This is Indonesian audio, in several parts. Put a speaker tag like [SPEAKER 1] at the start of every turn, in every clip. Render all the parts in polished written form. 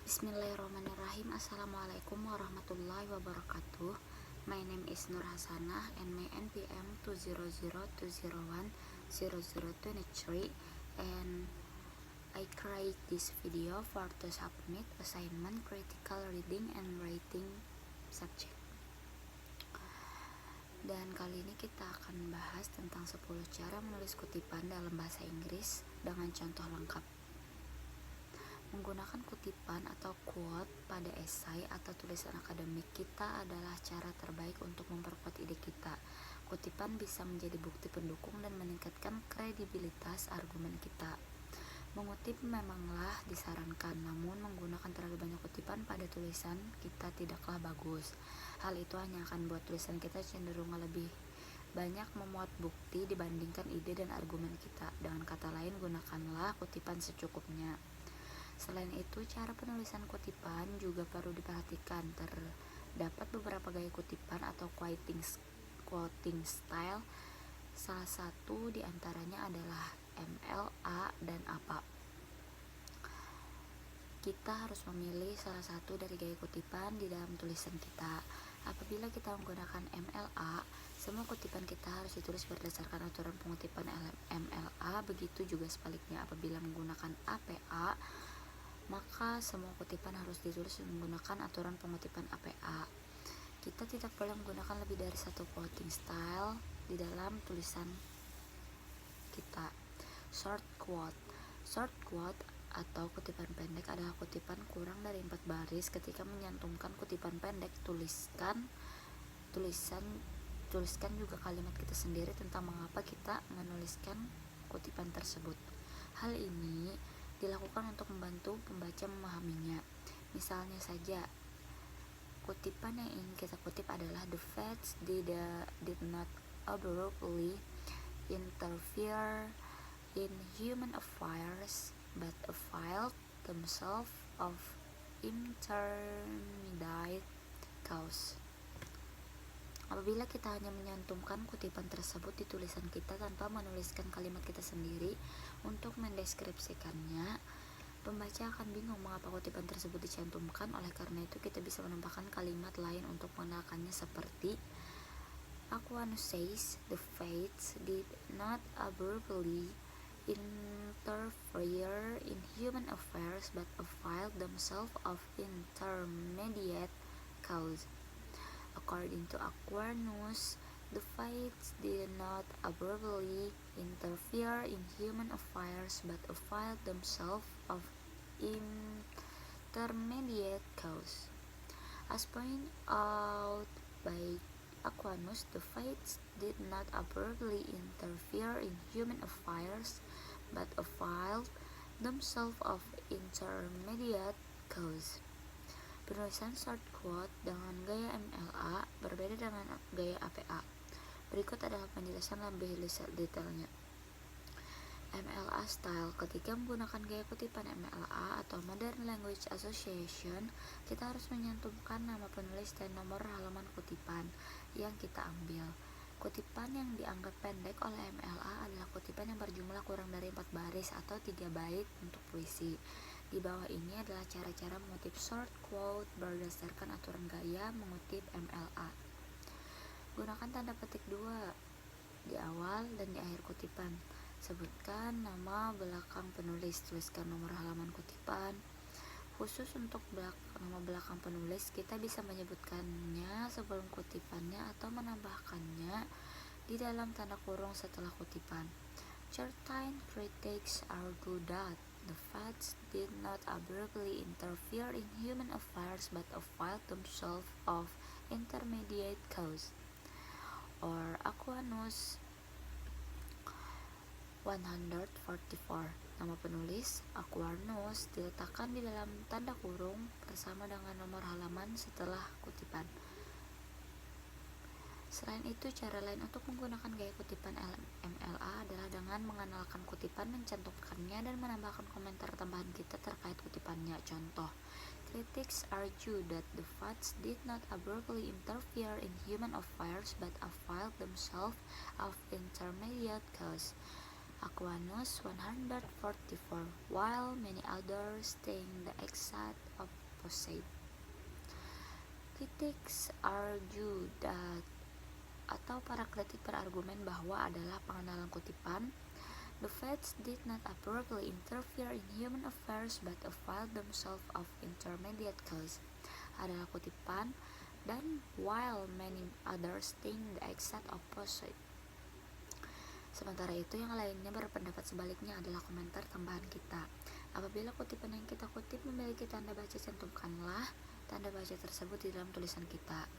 [SPEAKER 1] Bismillahirrahmanirrahim. Assalamualaikum warahmatullahi wabarakatuh. My name is Nur Hasanah and my NPM 20020100023, and I create this video for to submit assignment critical reading and writing subject. Dan kali ini kita akan bahas tentang 10 cara menulis kutipan dalam bahasa Inggris dengan contoh lengkap. Menggunakan kutipan atau quote pada esai atau tulisan akademik kita adalah cara terbaik untuk memperkuat ide kita. Kutipan bisa menjadi bukti pendukung dan meningkatkan kredibilitas argumen kita. Mengutip memanglah disarankan, namun menggunakan terlalu banyak kutipan pada tulisan kita tidaklah bagus. Hal itu hanya akan buat tulisan kita cenderung lebih banyak memuat bukti dibandingkan ide dan argumen kita. Dengan kata lain, gunakanlah kutipan secukupnya. Selain itu, cara penulisan kutipan juga perlu diperhatikan. Terdapat beberapa gaya kutipan atau quoting style. Salah satu di antaranya adalah MLA dan APA. Kita harus memilih salah satu dari gaya kutipan di dalam tulisan kita. Apabila kita menggunakan MLA, semua kutipan kita harus ditulis berdasarkan aturan pengutipan MLA. Begitu juga sebaliknya, apabila menggunakan APA, maka semua kutipan harus ditulis menggunakan aturan pengutipan APA. Kita tidak boleh menggunakan lebih dari satu quoting style di dalam tulisan kita. Short quote atau kutipan pendek adalah kutipan kurang dari 4 baris. Ketika menyantumkan kutipan pendek, tuliskan juga kalimat kita sendiri tentang mengapa kita menuliskan kutipan tersebut. Hal ini dilakukan untuk membantu pembaca memahaminya. Misalnya saja, kutipan yang ingin kita kutip adalah the facts did not abruptly interfere in human affairs but filed themselves of intermediate cause. Apabila kita hanya menyantumkan kutipan tersebut di tulisan kita tanpa menuliskan kalimat kita sendiri untuk mendeskripsikannya, pembaca akan bingung mengapa kutipan tersebut dicantumkan. Oleh karena itu, kita bisa menambahkan kalimat lain untuk mengenalkannya, seperti Aquanus says the fates did not abruptly interfere in human affairs but filed themselves of intermediate cause. According to Aquanus, the fates did not abruptly interfere in human affairs but filed themselves of intermediate cause. As pointed out by Aquanus, the fates did not abruptly interfere in human affairs but filed themselves of intermediate cause. Penulisan short quote dengan gaya MLA berbeda dengan gaya APA. Berikut adalah penjelasan lebih detailnya. MLA style. Ketika menggunakan gaya kutipan MLA atau Modern Language Association, kita harus menyantumkan nama penulis dan nomor halaman kutipan yang kita ambil. Kutipan yang dianggap pendek oleh MLA adalah kutipan yang berjumlah kurang dari 4 baris atau 3 bait untuk puisi. Di bawah ini adalah cara-cara mengutip short quote berdasarkan aturan gaya mengutip MLA. Gunakan tanda petik 2 di awal dan di akhir kutipan. Sebutkan nama belakang penulis. Tuliskan nomor halaman kutipan. Khusus untuk nama belakang penulis, kita bisa menyebutkannya sebelum kutipannya atau menambahkannya di dalam tanda kurung setelah kutipan. Certain critics argue that the facts did not abruptly interfere in human affairs but filed themselves of intermediate cause. Or Aquanus 144. Nama penulis Aquanus diletakkan di dalam tanda kurung bersama dengan nomor halaman setelah kutipan. Selain itu, cara lain untuk menggunakan gaya kutipan MLA adalah dengan mengenalkan kutipan, mencantumkannya, dan menambahkan komentar tambahan kita terkait kutipannya. Contoh, critics argue that the facts did not abruptly interfere in human affairs but filed themselves of intermediate cause. Aquanus 144, while many others think the exact opposite. Critics argue that atau para kritik berargumen bahwa adalah pengenalan kutipan. The Fates did not abruptly interfere in human affairs but availed themselves of intermediate cause adalah kutipan, dan while many others think the exact opposite. Sementara itu yang lainnya berpendapat sebaliknya adalah komentar tambahan kita. Apabila kutipan yang kita kutip memiliki tanda baca, cantumkanlah tanda baca tersebut di dalam tulisan kita.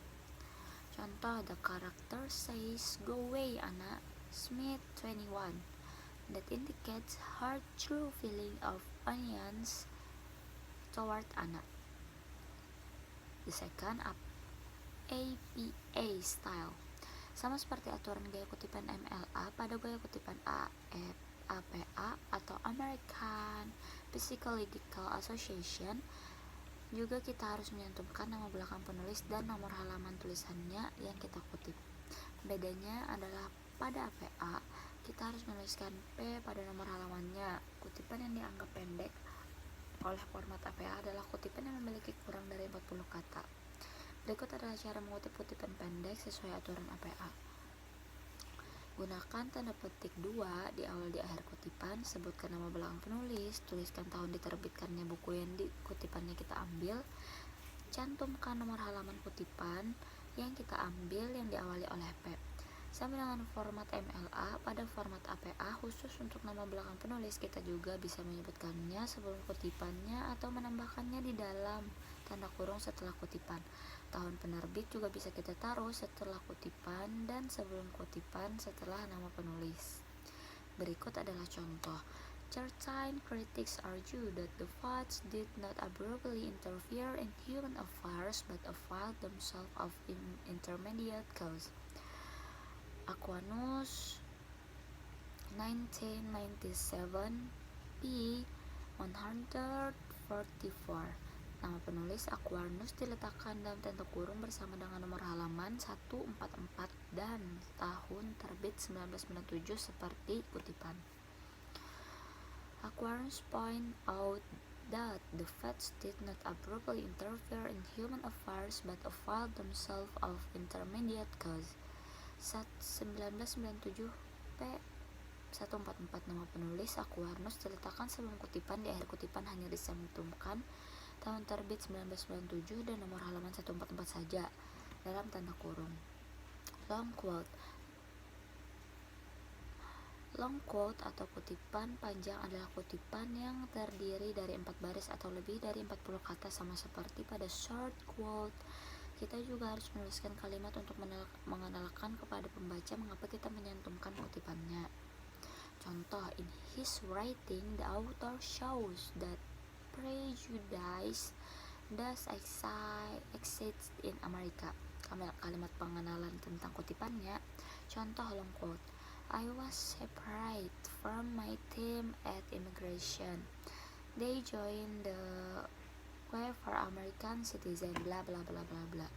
[SPEAKER 1] Contoh, the character says, "Go away, Anna." Smith 21. That indicates her true feeling of onions toward Anna. The second, APA style. Sama seperti aturan gaya kutipan MLA, pada gaya kutipan APA atau American Psychological Association, juga kita harus menyantumkan nama belakang penulis dan nomor halaman tulisannya yang kita kutip. Bedanya adalah pada APA, kita harus menuliskan P pada nomor halamannya. Kutipan yang dianggap pendek oleh format APA adalah kutipan yang memiliki kurang dari 40 kata. Berikut adalah cara mengutip kutipan pendek sesuai aturan APA. Gunakan tanda petik 2 di awal di akhir kutipan, sebutkan nama belakang penulis, tuliskan tahun diterbitkannya buku yang di kutipannya kita ambil, cantumkan nomor halaman kutipan yang kita ambil yang diawali oleh P. Sama dengan format MLA, pada format APA khusus untuk nama belakang penulis kita juga bisa menyebutkannya sebelum kutipannya atau menambahkannya di dalam tanda kurung setelah kutipan. Tahun penerbit juga bisa kita taruh setelah kutipan dan sebelum kutipan setelah nama penulis. Berikut adalah contoh. Certain critics argue that the Fates did not abruptly interfere in human affairs but availed themselves of intermediate cause. Aquanus 1997, p. 144. Nama penulis Aquanus diletakkan dalam tanda kurung bersama dengan nomor halaman 144 dan tahun terbit 1997 seperti kutipan. Aquanus point out that the Fates did not abruptly interfere in human affairs but availed themselves of intermediate cause. 1997 p. 144. Nama penulis Aquanus diletakkan sebelum kutipan, di akhir kutipan hanya dicantumkan tahun terbit 1997 dan nomor halaman 144 saja dalam tanda kurung. Long quote atau kutipan panjang adalah kutipan yang terdiri dari 4 baris atau lebih dari 40 kata. Sama seperti pada short quote, kita juga harus menuliskan kalimat untuk mengenalkan kepada pembaca mengapa kita menyantumkan kutipannya. Contoh, in his writing, the author shows that prejudice does exist in America. Kalimat pengenalan tentang kutipannya. Contoh long quote, I was separated from my team at immigration. They joined the way for American citizen, bla bla bla bla bla.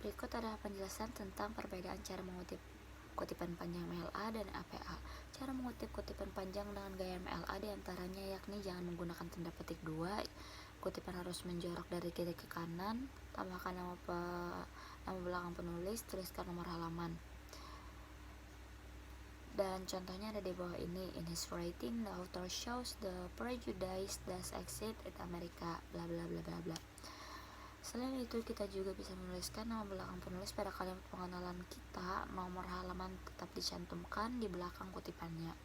[SPEAKER 1] Berikut adalah penjelasan tentang perbedaan cara mengutip kutipan panjang MLA dan APA. Cara mengutip kutipan panjang dengan gaya MLA diantaranya yakni jangan menggunakan tanda petik 2, kutipan harus menjorok dari kiri ke kanan, tambahkan nama belakang penulis, tuliskan nomor halaman. Dan contohnya ada di bawah ini. In his writing, the author shows the prejudice does exist in America, bla bla bla bla bla. Selain itu, kita juga bisa menuliskan nama belakang penulis pada kalimat pengenalan kita. Nomor halaman tetap dicantumkan di belakang kutipannya.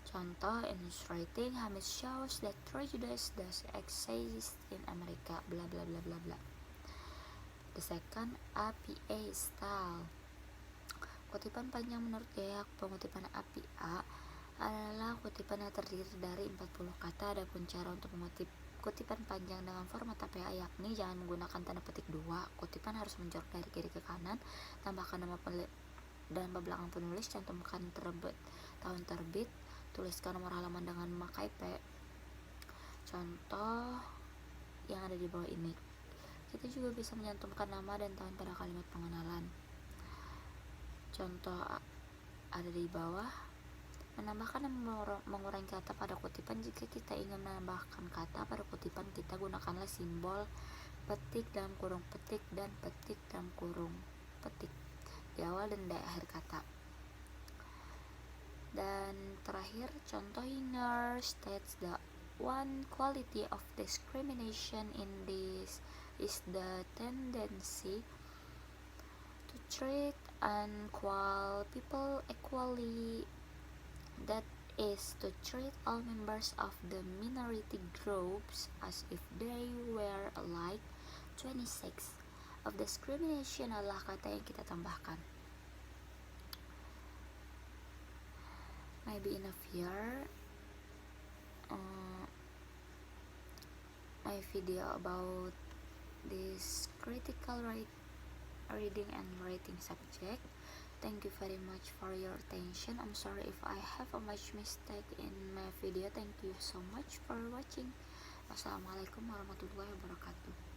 [SPEAKER 1] Contoh, in his writing, Hamish shows that prejudice does exist in America, bla bla bla bla bla. The second, APA style. Kutipan panjang menurut gaya pengutipan APA adalah kutipan yang terdiri dari 40 kata. Adapun cara untuk mengutip kutipan panjang dengan format APA yakni jangan menggunakan tanda petik 2, kutipan harus menjorok dari kiri ke kanan, tambahkan nama dan belakang penulis, cantumkan tahun terbit, tuliskan nomor halaman dengan memakai P. Contoh yang ada di bawah ini. Kita juga bisa menyantumkan nama dan tahun pada kalimat pengenalan. Contoh ada di bawah. Menambahkan dan mengurangi kata pada kutipan. Jika kita ingin menambahkan kata pada kutipan, kita gunakanlah simbol petik dalam kurung petik dan petik dalam kurung petik di awal dan di akhir kata. Dan terakhir, contoh Hinger states that one quality of discrimination in this is the tendency to treat unequal people equally, that is, to treat all members of the minority groups as if they were alike. 26. Of discrimination adalah kata yang kita tambahkan. Maybe in a year, my video about this critical reading and writing subject. Thank you very much for your attention. I'm sorry if I have a much mistake in my video. Thank you so much for watching. Wassalamualaikum warahmatullahi wabarakatuh.